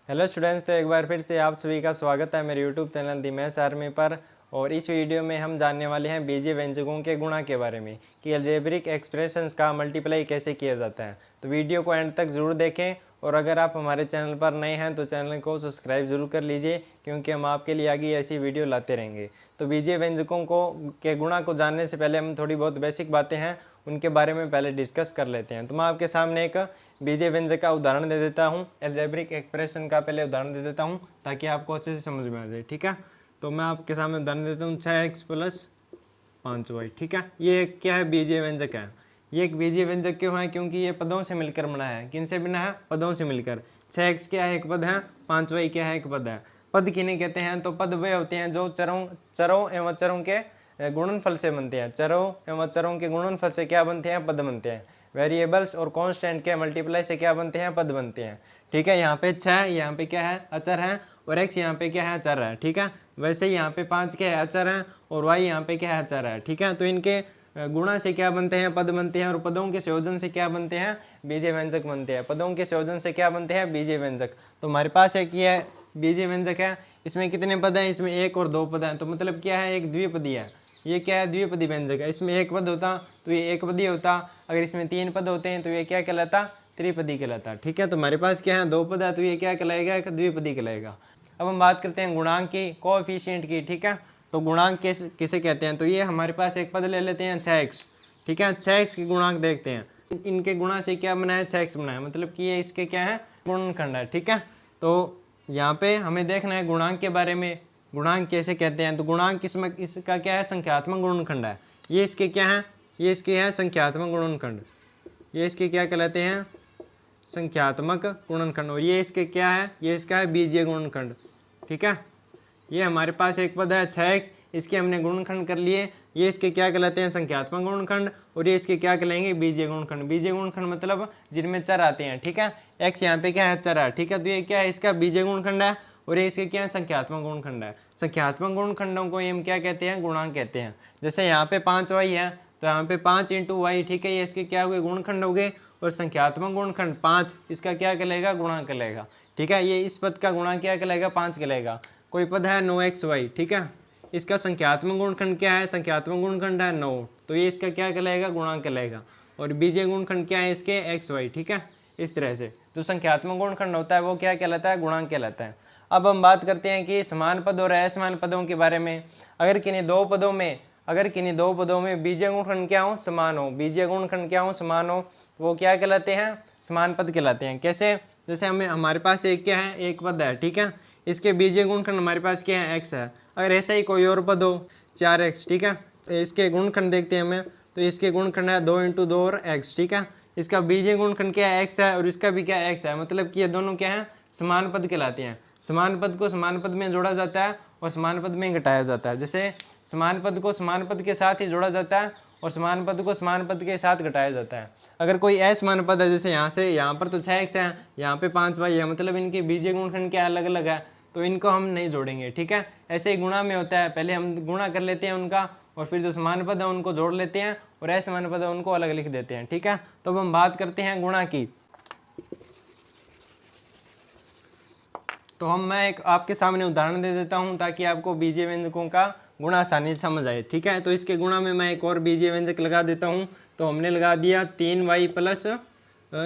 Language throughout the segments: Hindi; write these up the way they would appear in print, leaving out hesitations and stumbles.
हेलो स्टूडेंट्स, तो एक बार फिर से आप सभी का स्वागत है मेरे यूट्यूब चैनल दी मैथ्स आर्मी पर। और इस वीडियो में हम जानने वाले हैं बीजीय व्यंजकों के गुणा के बारे में कि अलजेब्रिक एक्सप्रेशंस का मल्टीप्लाई कैसे किया जाता है। तो वीडियो को एंड तक ज़रूर देखें और अगर आप हमारे चैनल पर नए हैं तो चैनल को सब्सक्राइब जरूर कर लीजिए, क्योंकि हम आपके लिए आगे ऐसी वीडियो लाते रहेंगे। तो बीजीय व्यंजकों के गुणा को जानने से पहले हम थोड़ी बहुत बेसिक बातें हैं उनके बारे में पहले डिस्कस कर लेते हैं। तो मैं आपके सामने एक बीजीय व्यंजक का उदाहरण दे देता हूँ, अलजेब्रिक एक्सप्रेशन का पहले उदाहरण दे देता हूँ ताकि आपको अच्छे से समझ में आ जाए। ठीक है, तो मैं आपके सामने उदाहरण देता हूँ 6x + 5y। ठीक है, ये क्या है? बीजीय व्यंजक है। ये एक बीजीय व्यंजक क्यों है? क्योंकि ये पदों से मिलकर बना है। किन से बना है? पदों से मिलकर। 6x क्या है? एक पद है। 5y क्या है? एक पद है। पद किन्हें कहते हैं? तो पद वे होते हैं जो चरों एवं अचरों के गुणनफल से बनते हैं। चरों एवं अचरों के गुणनफल से क्या बनते हैं? पद बनते हैं। वेरिएबल्स और कांस्टेंट के मल्टीप्लाई से क्या बनते हैं? पद बनते हैं। ठीक है, यहाँ पे 6 यहाँ पे क्या है? अचर है, और x यहाँ पे क्या है? अचर है। ठीक है, वैसे ही यहाँ पे 5 क्या है? अचर है, और y यहाँ पे क्या है? अचर है। ठीक है, तो इनके गुणा से क्या बनते हैं? पद बनते हैं, और पदों के संयोजन से क्या बनते हैं? बीजीय व्यंजक बनते हैं। पदों के संयोजन से क्या बनते हैं? बीजीय व्यंजक। तो हमारे पास एक ये बीजीय व्यंजक है। इसमें कितने पद हैं? इसमें 1 और 2 पद हैं। तो मतलब क्या है? एक द्विपदी है। ये क्या है? द्विपदी व्यंजक है। इसमें एक पद होता तो ये एक पदी होता, अगर इसमें 3 पद होते हैं तो ये क्या कहलाता? त्रिपदी कहलाता। ठीक है, तो हमारे पास क्या है? 2 पद है, तो ये क्या कहलाएगा? एक द्विपदी कहलाएगा। अब हम बात करते हैं गुणांक की, कोएफिशिएंट की। ठीक है, तो गुणांक किसे कहते हैं? तो ये हमारे पास एक पद ले लेते हैं 6x। ठीक है, 6x के गुणांक देखते हैं। इनके गुणा से क्या बना है? 6x बना है, मतलब कि ये इसके क्या है? गुणनखंड है। ठीक है, तो यहाँ पे हमें देखना है गुणांक के बारे में। गुणांक कैसे कहते हैं? तो गुणांक इसका क्या है? संख्यात्मक गुणनखंड है। ये इसके क्या है? ये इसके है संख्यात्मक गुणनखंड। ये इसके क्या कहलाते हैं? संख्यात्मक गुणनखंड। और ये इसके क्या है? ये इसका है बीजीय गुणनखंड। ठीक है, ये हमारे पास एक पद है 6x, इसके हमने गुणनखंड कर लिए। ये इसके क्या कहलाते हैं? संख्यात्मक गुणनखंड। और ये इसके क्या कहलाएंगे? बीजीय गुणनखंड। बीजीय गुणनखंड मतलब जिनमें चर आते हैं। ठीक है, x यहाँ पे क्या है? चर है। ठीक है, तो ये क्या है? इसका बीजीय गुणनखंड है, और ये इसके क्या है? संख्यात्मक गुणनखंड है। संख्यात्मक गुणनखंडों को हम क्या कहते हैं? गुणांक कहते हैं। जैसे यहाँ पे 5y है, तो यहाँ पे 5 × y। ठीक है, ये इसके क्या हुए? गुणनखंड हो गए। और संख्यात्मक गुणनखंड 5, इसका क्या कहलाएगा? गुणांक कहलाएगा। ठीक है, ये इस पद का गुणांक क्या कहलाएगा? 5 कहलाएगा। कोई पद है 9xy। ठीक है, इसका संख्यात्मक गुणनखंड क्या है? संख्यात्मक गुणनखंड है 9, तो ये इसका क्या कहलाएगा? गुणांक कहलाएगा। और बीजीय गुणनखंड क्या है इसके? xy। ठीक है, इस तरह से जो संख्यात्मक गुणनखंड होता है वो क्या कहलाता है? गुणांक कहलाता है। अब हम बात करते हैं कि समान पद और असमान पदों के बारे में। अगर किन्हीं दो पदों में बीजीय गुणनखंड क्या हो? समान हो। बीजीय गुणनखंड क्या हो? समान हो, वो क्या कहलाते हैं? समान पद कहलाते हैं। कैसे? जैसे हमारे पास एक क्या है? एक पद है। ठीक है, इसके बीजीय गुणनखंड हमारे पास क्या है? x है। अगर ऐसा ही कोई और पद हो 4x। ठीक है, तो इसके गुणनखंड देखते हैं हमें, तो इसके गुणनखंड है 2 × 2 और x। ठीक है, इसका बीजीय गुणनखंड क्या है? x है, और इसका भी क्या है? x है। मतलब कि ये दोनों क्या है? समान पद कहलाते हैं। समान पद को समान पद में जोड़ा जाता है और समान पद में घटाया जाता है। जैसे समान पद को समान पद के साथ ही जोड़ा जाता है और समान पद को समान पद के साथ घटाया जाता है। अगर कोई असमान पद है, जैसे यहाँ से यहाँ पर तो 6x है, यहाँ पे 5y है, मतलब इनके बीजीय गुणनखंड क्या अलग अलग है, तो इनको हम नहीं जोड़ेंगे। ठीक है, ऐसे ही गुणा में होता है, पहले हम गुणा कर लेते हैं उनका, और फिर जो समान पद है उनको जोड़ लेते हैं, और असमान पद है उनको अलग लिख देते हैं। ठीक है, तो अब हम बात करते हैं गुणा की। तो मैं एक आपके सामने उदाहरण दे देता हूं ताकि आपको बीजीय व्यंजकों का गुणा आसानी से समझ आए। ठीक है, तो इसके गुणा में मैं एक और बीजीय व्यंजक लगा देता हूं। तो हमने लगा दिया 3y +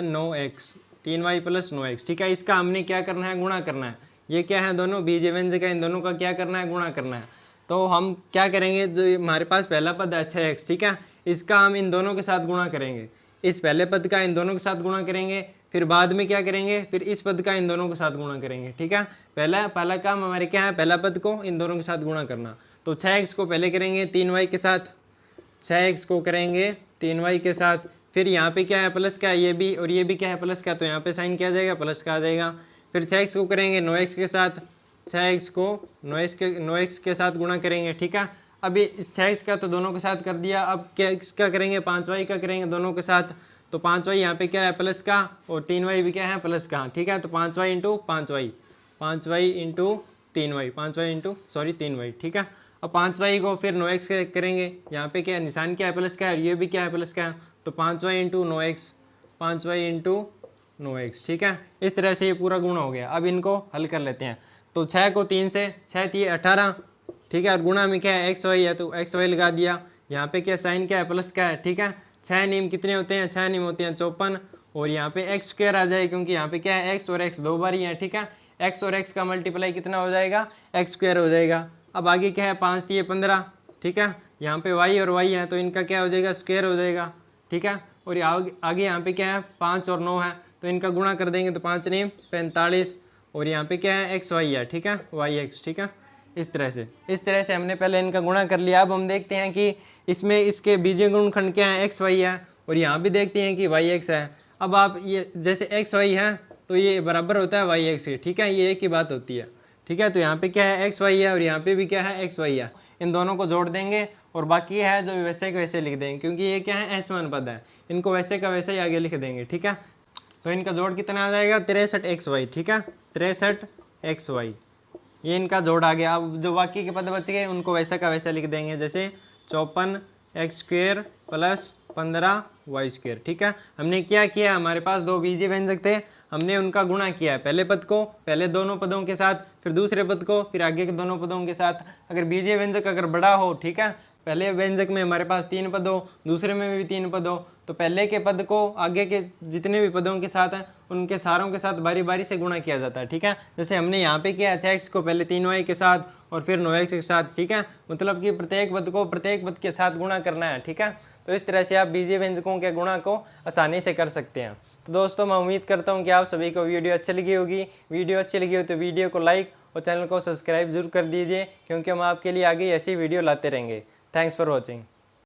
9x। 3y + 9x। ठीक है, इसका हमने क्या करना है? गुणा करना है। ये क्या है? दोनों बीजीय व्यंजक है, इन दोनों का क्या करना है? गुणा करना है। तो हम क्या करेंगे? जो हमारे पास पहला पद है 6x। ठीक है, इसका हम इन दोनों के साथ गुणा करेंगे। इस पहले पद का इन दोनों के साथ गुणा करेंगे, फिर बाद में क्या करेंगे? फिर इस पद का इन दोनों के साथ गुणा करेंगे। ठीक है, पहला काम हमारे क्या है? पहला पद को इन दोनों के साथ गुणा करना। तो 6x को पहले करेंगे 3y के साथ, 6x को करेंगे 3y के साथ, फिर यहाँ पे क्या है? प्लस का, ये भी और ये भी क्या है? प्लस का, तो यहाँ पे साइन क्या आ जाएगा? प्लस का आ जाएगा। फिर 6x को करेंगे 9x के साथ, 6x को 9x के साथ गुणा करेंगे। ठीक है, अभी इस 6x का तो दोनों के साथ कर दिया, अब क्या इसका करेंगे? 5y का करेंगे दोनों के साथ। तो 5y यहाँ पे क्या है? प्लस का, और 3y भी क्या है? प्लस का। ठीक है, तो 5y × 5y, 5y × 3y, 5y × 3y। ठीक है, अब 5y को फिर 9x करेंगे, यहाँ पे क्या है? निशान क्या है? प्लस का है, और ये भी क्या है? प्लस का है, तो 5y × 9x, 5y × 9x, ठीक है। इस तरह से ये पूरा गुणा हो गया। अब इनको हल कर लेते हैं। तो 6 को 3 से, 6 3 18, ठीक है। और गुणा में क्या है, एक्स वाई है, तो एक्स वाई लगा दिया। यहाँ पे क्या साइन क्या है, प्लस का है, ठीक है। 6 नीम कितने होते हैं, 6 नीम होते हैं 54, और यहाँ पे एक्स स्क्वायर आ जाए, क्योंकि यहाँ पे क्या है, एक्स और एक्स दो बार ही है, ठीक है। एक्स और एक्स का मल्टीप्लाई कितना हो जाएगा, एक्स स्क्वायर हो जाएगा। अब आगे क्या है, 5 3 15, ठीक है। यहाँ पे वाई और वाई है, तो इनका क्या हो जाएगा, स्क्वायर हो जाएगा, ठीक है। और आगे यहाँ पे क्या है, 5 और 9 है, तो इनका गुणा कर देंगे, तो 5 नीम 45, और यहाँ पे क्या है, एक्स वाई है, ठीक है, वाई एक्स, ठीक है। इस तरह से हमने पहले इनका गुणा कर लिया। अब हम देखते हैं कि इसमें इसके बीजीय गुणनखंड क्या है, एक्स वाई है, और यहाँ भी देखते हैं कि वाई एक्स है। अब आप ये जैसे एक्स वाई है तो ये बराबर होता है वाई एक्स के, ठीक है, ये एक ही बात होती है, ठीक है। तो यहाँ पे क्या है, एक्स वाई है, और यहाँ पे भी क्या है, एक्स वाई है। इन दोनों को जोड़ देंगे, और बाकी है जो वैसे का वैसे लिख देंगे, क्योंकि ये क्या है, असमान पद है, इनको वैसे का वैसे ही आगे लिख देंगे, ठीक है। तो इनका जोड़ कितना आ जाएगा, 63 एक्स वाई, ठीक है, 63 एक्स वाई, ये इनका जोड़ आ गया। अब जो बाकी के पद बच गए उनको वैसा का वैसा लिख देंगे, जैसे 54 x square plus 15 y square, ठीक है। हमने क्या किया, हमारे पास दो बीजीय व्यंजक थे, हमने उनका गुणा किया है, पहले पद को पहले दोनों पदों के साथ, फिर दूसरे पद को फिर आगे के दोनों पदों के साथ। अगर बीजीय व्यंजक अगर बड़ा हो, ठीक है, पहले व्यंजक में हमारे पास 3 पद हो, दूसरे में भी 3 पद हो, तो पहले के पद को आगे के जितने भी पदों के साथ हैं उनके सारों के साथ बारी बारी से गुणा किया जाता है, ठीक है। जैसे हमने यहाँ पे किया 6x को पहले 3y के साथ और फिर 9x के साथ, ठीक है। मतलब कि प्रत्येक पद को प्रत्येक पद के साथ गुणा करना है, ठीक है। तो इस तरह से आप बीजीय व्यंजकों के गुणा को आसानी से कर सकते हैं। तो दोस्तों, मैं उम्मीद करता हूँ कि आप सभी को वीडियो अच्छी लगी होगी। वीडियो अच्छी लगी हो तो वीडियो को लाइक और चैनल को सब्सक्राइब जरूर कर दीजिए, क्योंकि हम आपके लिए आगे ऐसी वीडियो लाते रहेंगे। Thanks for watching.